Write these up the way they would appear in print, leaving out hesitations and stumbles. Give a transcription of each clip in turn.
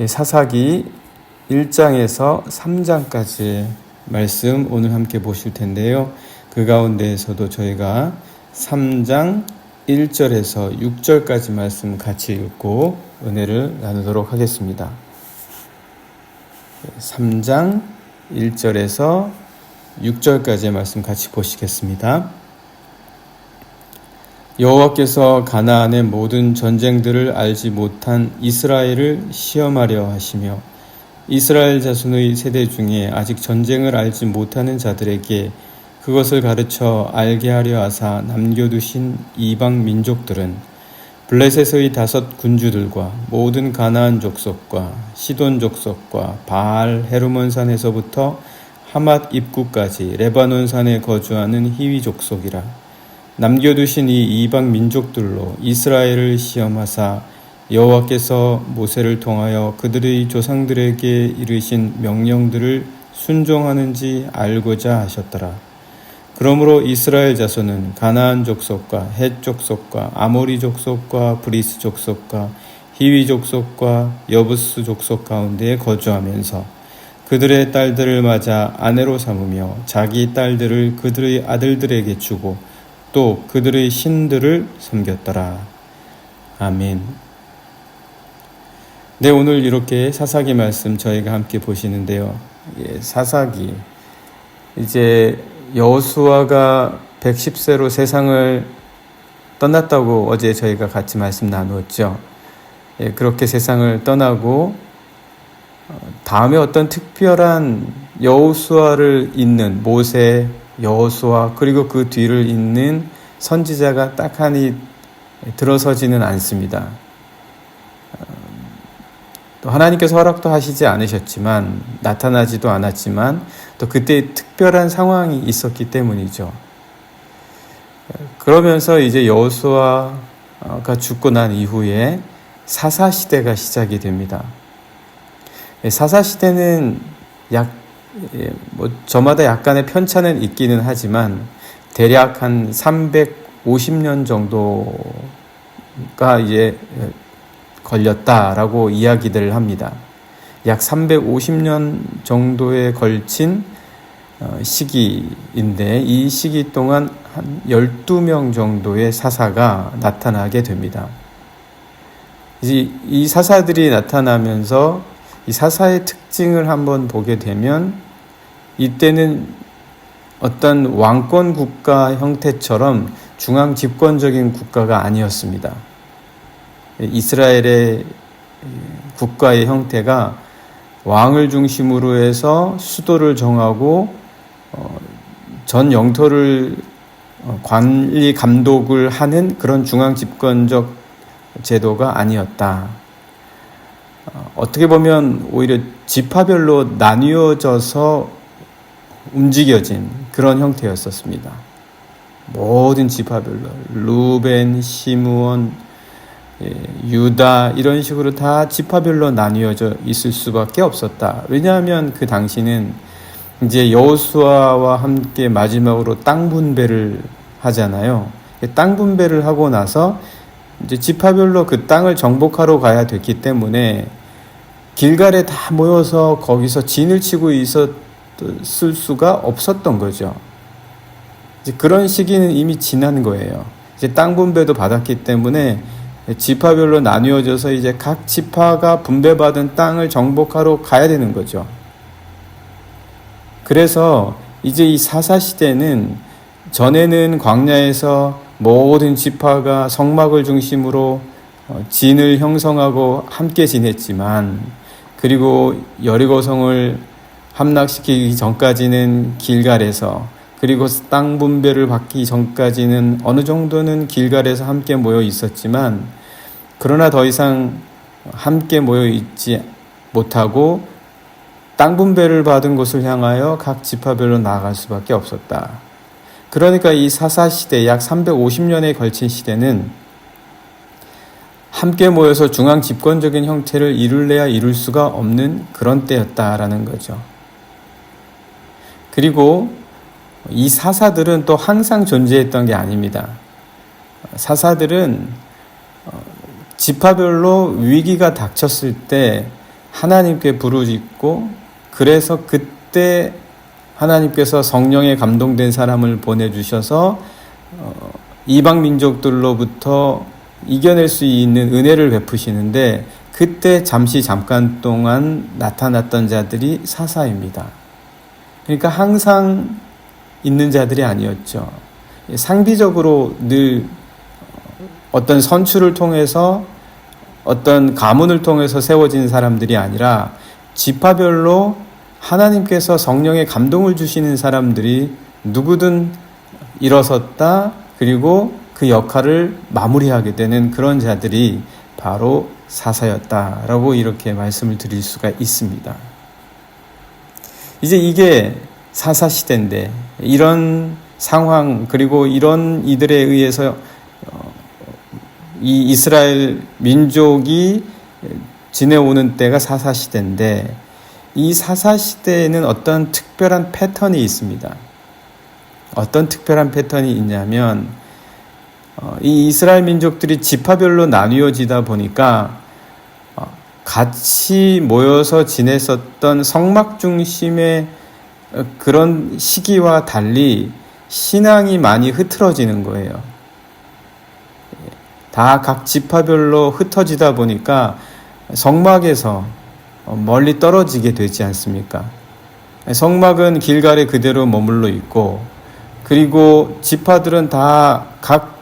사사기 1장에서 3장까지 말씀 오늘 함께 보실 텐데요. 그 가운데에서도 저희가 3장 1절에서 6절까지 말씀 같이 읽고 은혜를 나누도록 하겠습니다. 3장 1절에서 6절까지의 말씀 같이 보시겠습니다. 여호와께서 가나안의 모든 전쟁들을 알지 못한 이스라엘을 시험하려 하시며 이스라엘 자손의 세대 중에 아직 전쟁을 알지 못하는 자들에게 그것을 가르쳐 알게 하려 하사 남겨두신 이방 민족들은 블레셋의 5 군주들과 모든 가나안 족속과 시돈 족속과 바알 헤르몬 산에서부터 하맛 입구까지 레바논 산에 거주하는 히위 족속이라. 남겨두신 이 이방 민족들로 이스라엘을 시험하사 여호와께서 모세를 통하여 그들의 조상들에게 이르신 명령들을 순종하는지 알고자 하셨더라. 그러므로 이스라엘 자손은 가나안 족속과 헷 족속과 아모리 족속과 브리스 족속과 히위 족속과 여부스 족속 가운데에 거주하면서 그들의 딸들을 맞아 아내로 삼으며 자기 딸들을 그들의 아들들에게 주고 또 그들의 신들을 섬겼더라. 아멘. 네, 오늘 이렇게 사사기 말씀 저희가 함께 보시는데요. 사사기, 이제 여호수아가 110세로 세상을 떠났다고 어제 저희가 같이 말씀 나누었죠. 그렇게 세상을 떠나고 다음에 어떤 특별한 여호수아를 잇는 모세, 여호수아 그리고 그 뒤를 잇는 선지자가 딱하니 들어서지는 않습니다. 또 하나님께서 허락도 하시지 않으셨지만 나타나지도 않았지만 또 그때 특별한 상황이 있었기 때문이죠. 그러면서 이제 여호수아가 죽고 난 이후에 사사시대가 시작이 됩니다. 사사시대는 저마다 약간의 편차는 있기는 하지만 대략 한 350년 정도가 이제 걸렸다라고 이야기들을 합니다. 약 350년 정도에 걸친 시기인데 이 시기 동안 한 12명 정도의 사사가 나타나게 됩니다. 이 사사들이 나타나면서 이 사사의 특징을 한번 보게 되면 이때는 어떤 왕권 국가 형태처럼 중앙 집권적인 국가가 아니었습니다. 이스라엘의 국가의 형태가 왕을 중심으로 해서 수도를 정하고 전 영토를 관리 감독을 하는 그런 중앙 집권적 제도가 아니었다. 어떻게 보면 오히려 지파별로 나뉘어져서 움직여진 그런 형태였었습니다. 모든 지파별로 루벤, 시므온, 유다 이런 식으로 다 지파별로 나뉘어져 있을 수밖에 없었다. 왜냐하면 그 당시는 이제 여호수아와 함께 마지막으로 땅 분배를 하잖아요. 땅 분배를 하고 나서 이제 지파별로 그 땅을 정복하러 가야 됐기 때문에 길갈에 다 모여서 거기서 진을 치고 있었을 수가 없었던 거죠. 이제 그런 시기는 이미 지난 거예요. 이제 땅 분배도 받았기 때문에 지파별로 나뉘어져서 이제 각 지파가 분배받은 땅을 정복하러 가야 되는 거죠. 그래서 이제 이 사사시대는 전에는 광야에서 모든 지파가 성막을 중심으로 진을 형성하고 함께 지냈지만 그리고 여리고성을 함락시키기 전까지는 길갈에서 그리고 땅 분배를 받기 전까지는 어느 정도는 길갈에서 함께 모여 있었지만 그러나 더 이상 함께 모여 있지 못하고 땅 분배를 받은 곳을 향하여 각 지파별로 나아갈 수밖에 없었다. 그러니까 이 사사시대 약 350년에 걸친 시대는 함께 모여서 중앙 집권적인 형태를 이룰래야 이룰 수가 없는 그런 때였다라는 거죠. 그리고 이 사사들은 또 항상 존재했던 게 아닙니다. 사사들은 지파별로 위기가 닥쳤을 때 하나님께 부르짖고, 그래서 그때 하나님께서 성령에 감동된 사람을 보내주셔서 이방 민족들로부터 이겨낼 수 있는 은혜를 베푸시는데, 그때 잠깐 동안 나타났던 자들이 사사입니다. 그러니까 항상 있는 자들이 아니었죠. 상비적으로 늘 어떤 선출을 통해서, 어떤 가문을 통해서 세워진 사람들이 아니라 지파별로 하나님께서 성령의 감동을 주시는 사람들이 누구든 일어섰다, 그리고 그 역할을 마무리하게 되는 그런 자들이 바로 사사였다라고 이렇게 말씀을 드릴 수가 있습니다. 이제 이게 사사 시대인데, 이런 상황, 그리고 이런 이들에 의해서 이 이스라엘 민족이 지내오는 때가 사사 시대인데, 이 사사 시대에는 어떤 특별한 패턴이 있습니다. 어떤 특별한 패턴이 있냐면, 이 이스라엘 민족들이 지파별로 나뉘어지다 보니까 같이 모여서 지냈었던 성막 중심의 그런 시기와 달리 신앙이 많이 흐트러지는 거예요. 다 각 지파별로 흩어지다 보니까 성막에서 멀리 떨어지게 되지 않습니까? 성막은 길갈에 그대로 머물러 있고, 그리고 지파들은 다 각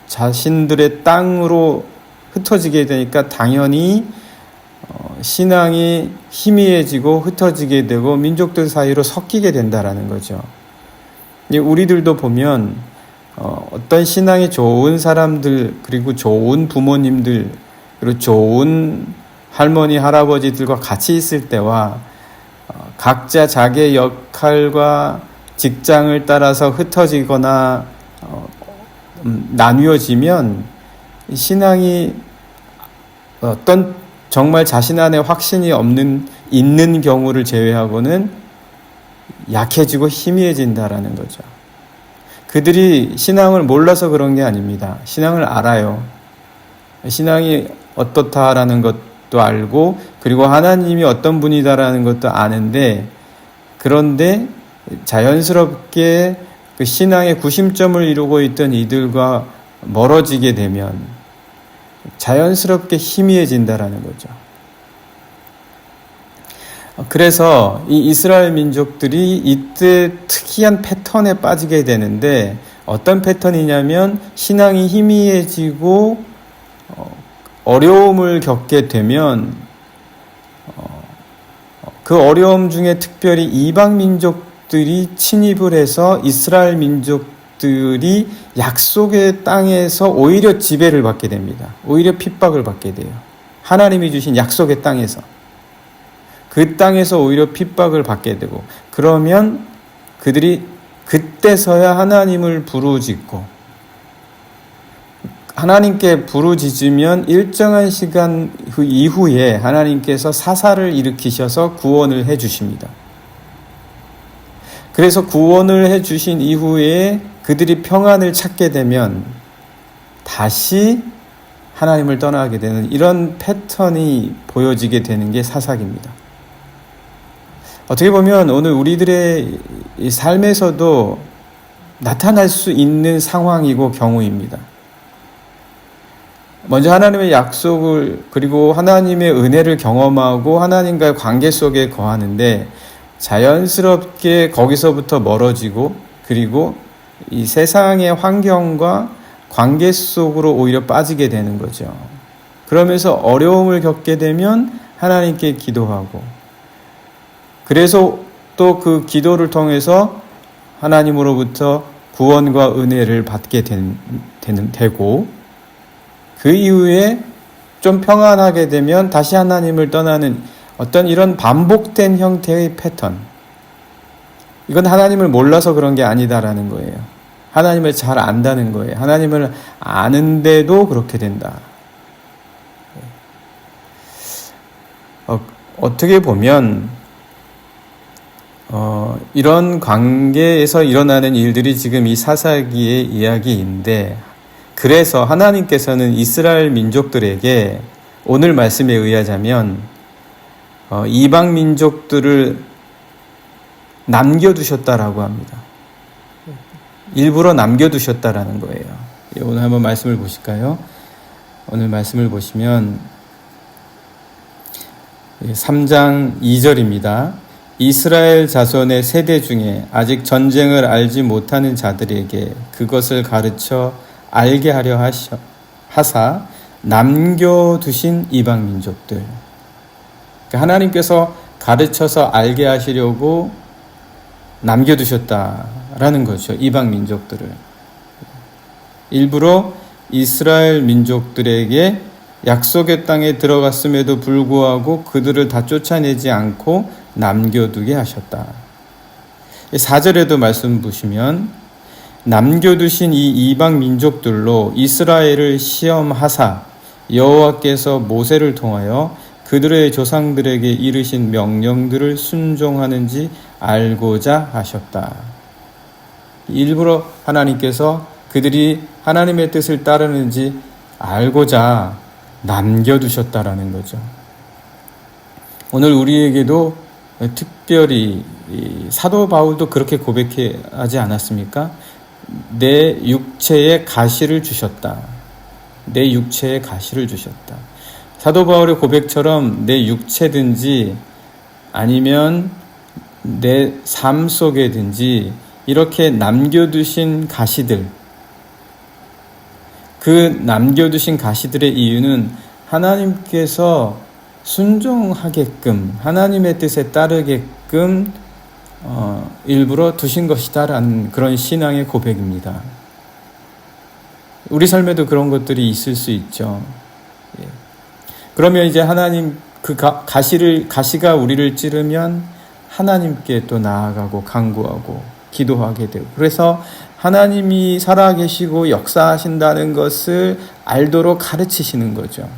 자신들의 땅으로 흩어지게 되니까 당연히 신앙이 희미해지고 흩어지게 되고 민족들 사이로 섞이게 된다라는 거죠. 우리들도 보면 어떤 신앙이 좋은 사람들, 그리고 좋은 부모님들, 그리고 좋은 할머니, 할아버지들과 같이 있을 때와 각자 자기의 역할과 직장을 따라서 흩어지거나 나뉘어지면 신앙이 어떤 정말 자신 안에 확신이 있는 경우를 제외하고는 약해지고 희미해진다라는 거죠. 그들이 신앙을 몰라서 그런 게 아닙니다. 신앙을 알아요. 신앙이 어떻다라는 것도 알고, 그리고 하나님이 어떤 분이다라는 것도 아는데, 그런데 자연스럽게 그 신앙의 구심점을 이루고 있던 이들과 멀어지게 되면 자연스럽게 희미해진다라는 거죠. 그래서 이 이스라엘 민족들이 이때 특이한 패턴에 빠지게 되는데, 어떤 패턴이냐면 신앙이 희미해지고 어려움을 겪게 되면 그 어려움 중에 특별히 이방 민족들이 침입을 해서 이스라엘 민족들이 약속의 땅에서 오히려 지배를 받게 됩니다. 오히려 핍박을 받게 돼요. 하나님이 주신 약속의 땅에서. 그 땅에서 오히려 핍박을 받게 되고, 그러면 그들이 그때서야 하나님을 부르짖고, 하나님께 부르짖으면 일정한 시간 그 이후에 하나님께서 사사를 일으키셔서 구원을 해 주십니다. 그래서 구원을 해 주신 이후에 그들이 평안을 찾게 되면 다시 하나님을 떠나게 되는 이런 패턴이 보여지게 되는 게 사사기입니다. 어떻게 보면 오늘 우리들의 삶에서도 나타날 수 있는 상황이고 경우입니다. 먼저 하나님의 약속을, 그리고 하나님의 은혜를 경험하고 하나님과의 관계 속에 거하는데 자연스럽게 거기서부터 멀어지고, 그리고 이 세상의 환경과 관계 속으로 오히려 빠지게 되는 거죠. 그러면서 어려움을 겪게 되면 하나님께 기도하고, 그래서 또 그 기도를 통해서 하나님으로부터 구원과 은혜를 받게 되고, 그 이후에 좀 평안하게 되면 다시 하나님을 떠나는 어떤 이런 반복된 형태의 패턴. 이건 하나님을 몰라서 그런 게 아니다라는 거예요. 하나님을 잘 안다는 거예요. 하나님을 아는데도 그렇게 된다. 어떻게 보면 이런 관계에서 일어나는 일들이 지금 이 사사기의 이야기인데, 그래서 하나님께서는 이스라엘 민족들에게 오늘 말씀에 의하자면 이방 민족들을 남겨두셨다라고 합니다. 일부러 남겨두셨다라는 거예요. 오늘 한번 말씀을 보실까요? 오늘 말씀을 보시면 3장 2절입니다. 이스라엘 자손의 세대 중에 아직 전쟁을 알지 못하는 자들에게 그것을 가르쳐 알게 하려 하사 남겨두신 이방 민족들. 그러니까 하나님께서 가르쳐서 알게 하시려고 남겨두셨다라는 거죠. 이방 민족들을. 일부러 이스라엘 민족들에게 약속의 땅에 들어갔음에도 불구하고 그들을 다 쫓아내지 않고 남겨두게 하셨다. 4절에도 말씀 보시면 남겨두신 이 이방 민족들로 이스라엘을 시험하사 여호와께서 모세를 통하여 그들의 조상들에게 이르신 명령들을 순종하는지 알고자 하셨다. 일부러 하나님께서 그들이 하나님의 뜻을 따르는지 알고자 남겨두셨다라는 거죠. 오늘 우리에게도 특별히 사도 바울도 그렇게 고백하지 않았습니까? 내 육체에 가시를 주셨다. 내 육체에 가시를 주셨다. 사도 바울의 고백처럼 내 육체든지 아니면 내 삶 속에든지 이렇게 남겨두신 가시들, 그 남겨두신 가시들의 이유는 하나님께서 순종하게끔, 하나님의 뜻에 따르게끔 일부러 두신 것이다라는 그런 신앙의 고백입니다. 우리 삶에도 그런 것들이 있을 수 있죠. 그러면 이제 하나님 그 가시가 우리를 찌르면 하나님께 또 나아가고 간구하고 기도하게 되고, 그래서 하나님이 살아계시고 역사하신다는 것을 알도록 가르치시는 거죠.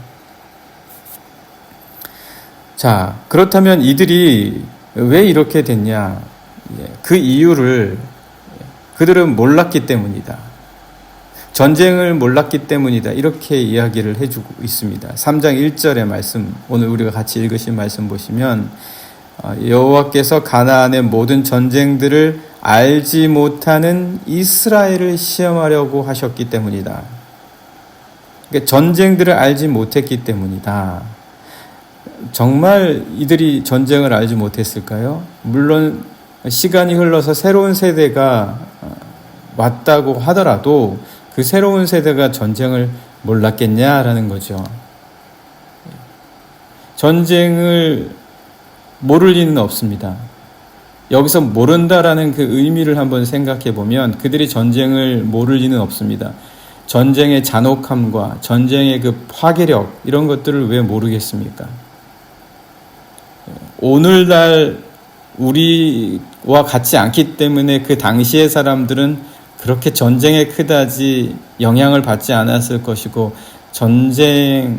자, 그렇다면 이들이 왜 이렇게 됐냐? 그 이유를 그들은 몰랐기 때문이다. 전쟁을 몰랐기 때문이다. 이렇게 이야기를 해주고 있습니다. 3장 1절의 말씀, 오늘 우리가 같이 읽으신 말씀 보시면 여호와께서 가나안의 모든 전쟁들을 알지 못하는 이스라엘을 시험하려고 하셨기 때문이다. 그러니까 전쟁들을 알지 못했기 때문이다. 정말 이들이 전쟁을 알지 못했을까요? 물론 시간이 흘러서 새로운 세대가 왔다고 하더라도 그 새로운 세대가 전쟁을 몰랐겠냐라는 거죠. 전쟁을 모를 리는 없습니다. 여기서 모른다라는 그 의미를 한번 생각해 보면 그들이 전쟁을 모를 리는 없습니다. 전쟁의 잔혹함과 전쟁의 그 파괴력, 이런 것들을 왜 모르겠습니까? 오늘날 우리와 같지 않기 때문에 그 당시의 사람들은 그렇게 전쟁에 크다지 영향을 받지 않았을 것이고, 전쟁에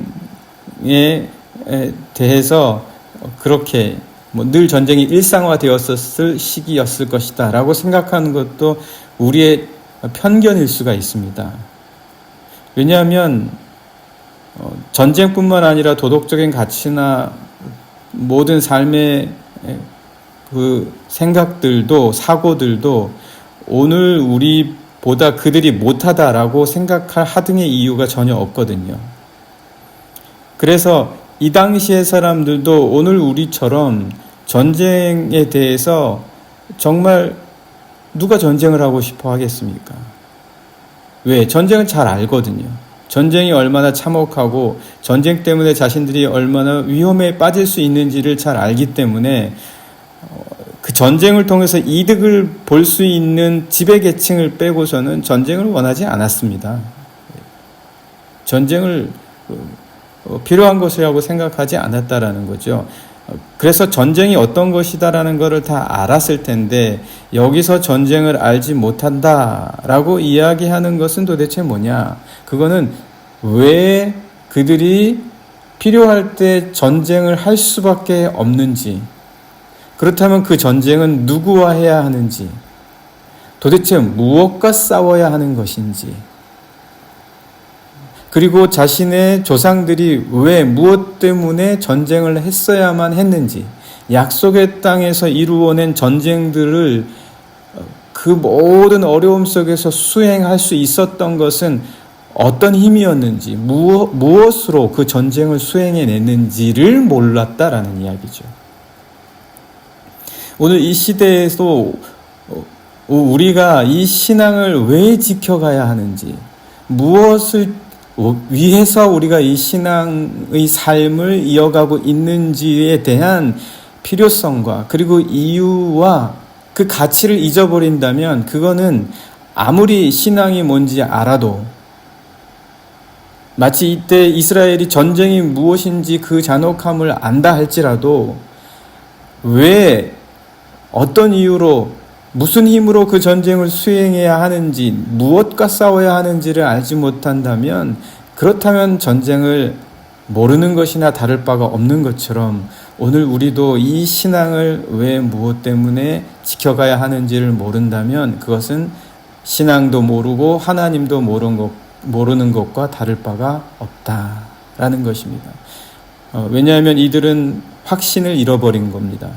대해서 그렇게 늘 전쟁이 일상화되었을 시기였을 것이다 라고 생각하는 것도 우리의 편견일 수가 있습니다. 왜냐하면 전쟁뿐만 아니라 도덕적인 가치나 모든 삶의 그 생각들도, 사고들도 오늘 우리보다 그들이 못하다라고 생각할 하등의 이유가 전혀 없거든요. 그래서 이 당시의 사람들도 오늘 우리처럼 전쟁에 대해서 정말 누가 전쟁을 하고 싶어 하겠습니까? 왜? 전쟁을 잘 알거든요. 전쟁이 얼마나 참혹하고 전쟁 때문에 자신들이 얼마나 위험에 빠질 수 있는지를 잘 알기 때문에 그 전쟁을 통해서 이득을 볼 수 있는 지배계층을 빼고서는 전쟁을 원하지 않았습니다. 전쟁을 필요한 것이라고 생각하지 않았다라는 거죠. 그래서 전쟁이 어떤 것이다라는 것을 다 알았을 텐데 여기서 전쟁을 알지 못한다라고 이야기하는 것은 도대체 뭐냐? 그거는 왜 그들이 필요할 때 전쟁을 할 수밖에 없는지, 그렇다면 그 전쟁은 누구와 해야 하는지, 도대체 무엇과 싸워야 하는 것인지, 그리고 자신의 조상들이 왜 무엇 때문에 전쟁을 했어야만 했는지, 약속의 땅에서 이루어낸 전쟁들을 그 모든 어려움 속에서 수행할 수 있었던 것은 어떤 힘이었는지, 무엇으로 그 전쟁을 수행해냈는지를 몰랐다라는 이야기죠. 오늘 이 시대에서 우리가 이 신앙을 왜 지켜가야 하는지, 무엇을 위해서 우리가 이 신앙의 삶을 이어가고 있는지에 대한 필요성과 그리고 이유와 그 가치를 잊어버린다면 그거는 아무리 신앙이 뭔지 알아도, 마치 이때 이스라엘이 전쟁이 무엇인지 그 잔혹함을 안다 할지라도 왜, 어떤 이유로, 무슨 힘으로 그 전쟁을 수행해야 하는지, 무엇과 싸워야 하는지를 알지 못한다면, 그렇다면 전쟁을 모르는 것이나 다를 바가 없는 것처럼 오늘 우리도 이 신앙을 왜 무엇 때문에 지켜가야 하는지를 모른다면 그것은 신앙도 모르고 하나님도 모르는 것과 다를 바가 없다라는 것입니다. 왜냐하면 이들은 확신을 잃어버린 겁니다.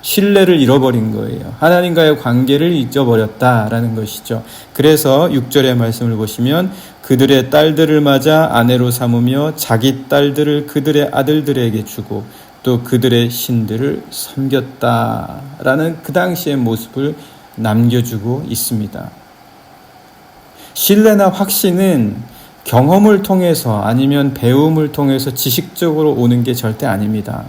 신뢰를 잃어버린 거예요. 하나님과의 관계를 잊어버렸다라는 것이죠. 그래서 6절의 말씀을 보시면 그들의 딸들을 맞아 아내로 삼으며 자기 딸들을 그들의 아들들에게 주고 또 그들의 신들을 섬겼다라는 그 당시의 모습을 남겨주고 있습니다. 신뢰나 확신은 경험을 통해서 아니면 배움을 통해서 지식적으로 오는 게 절대 아닙니다.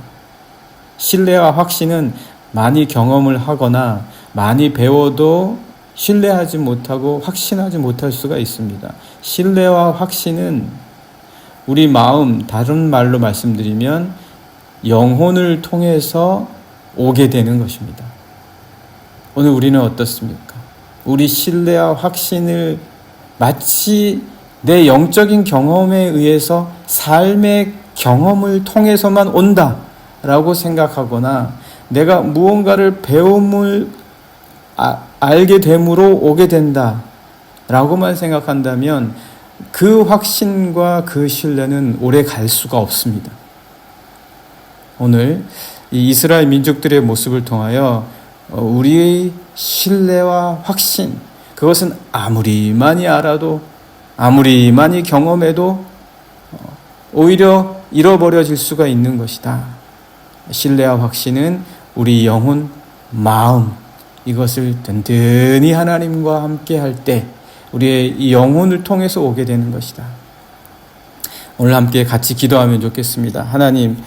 신뢰와 확신은 많이 경험을 하거나 많이 배워도 신뢰하지 못하고 확신하지 못할 수가 있습니다. 신뢰와 확신은 우리 마음, 다른 말로 말씀드리면 영혼을 통해서 오게 되는 것입니다. 오늘 우리는 어떻습니까? 우리 신뢰와 확신을 마치 내 영적인 경험에 의해서 삶의 경험을 통해서만 온다라고 생각하거나 내가 무언가를 배움을 알게 됨으로 오게 된다라고만 생각한다면 그 확신과 그 신뢰는 오래 갈 수가 없습니다. 오늘 이 이스라엘 민족들의 모습을 통하여 우리의 신뢰와 확신, 그것은 아무리 많이 알아도 아무리 많이 경험해도 오히려 잃어버려질 수가 있는 것이다. 신뢰와 확신은 우리 영혼, 마음, 이것을 든든히 하나님과 함께 할 때 우리의 이 영혼을 통해서 오게 되는 것이다. 오늘 함께 같이 기도하면 좋겠습니다. 하나님,